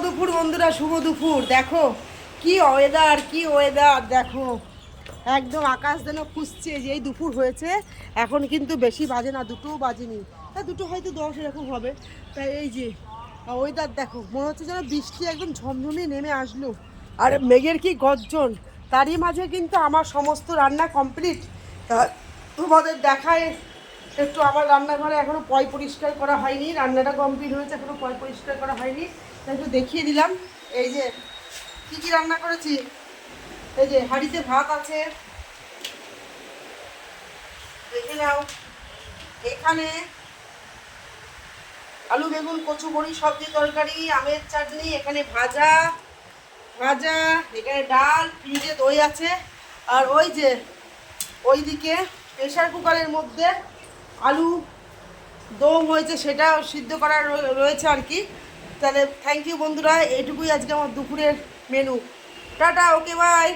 দুপুর বন্ধুরা, শুভ দুপুর। দেখো কি ওয়েদার দেখো, একদম আকাশ যেন খুঁজছে যে এই দুপুর হয়েছে। এখন কিন্তু বেশি বাজে না, দুটোও বাজেনি, তা দুটো হয়তো 10 এরকম হবে। তাই এই যে ওয়েদার দেখো, মনে হচ্ছে যেন বৃষ্টি একদম ঝমঝমিয়ে নেমে আসলো। আর মেঘের কি গর্জন, তারই মাঝে কিন্তু আমার সমস্ত রান্না কমপ্লিট। তা তোমাদের দেখায় একটু, আমার রান্নাঘরে এখনো পয় পরিষ্কার করা হয়নি, রান্নাটা কমপ্লিট হয়েছে, এখনো পয় পরিষ্কার করা হয়নি, তাই একটু দেখিয়ে দিলাম। এই যে কি কি রান্না করেছি, এই যে হাঁড়িতে ভাত আছে, দেখে নাও। এখানে আলু বেগুন কচু বড়ি সবজি তরকারি, আমের চাটনি, এখানে ভাজা ভাজা, এখানে ডাল, ফ্রিজে দই আছে। আর ওই যে ওইদিকে প্রেশার কুকারের মধ্যে আলু দম হয়েছে, সেটা সিদ্ধ করা রয়েছে আর কি। তাহলে থ্যাংক ইউ বন্ধুরা, এইটুকুই আজকে আমার দুপুরের মেনু। Tata, okay, by.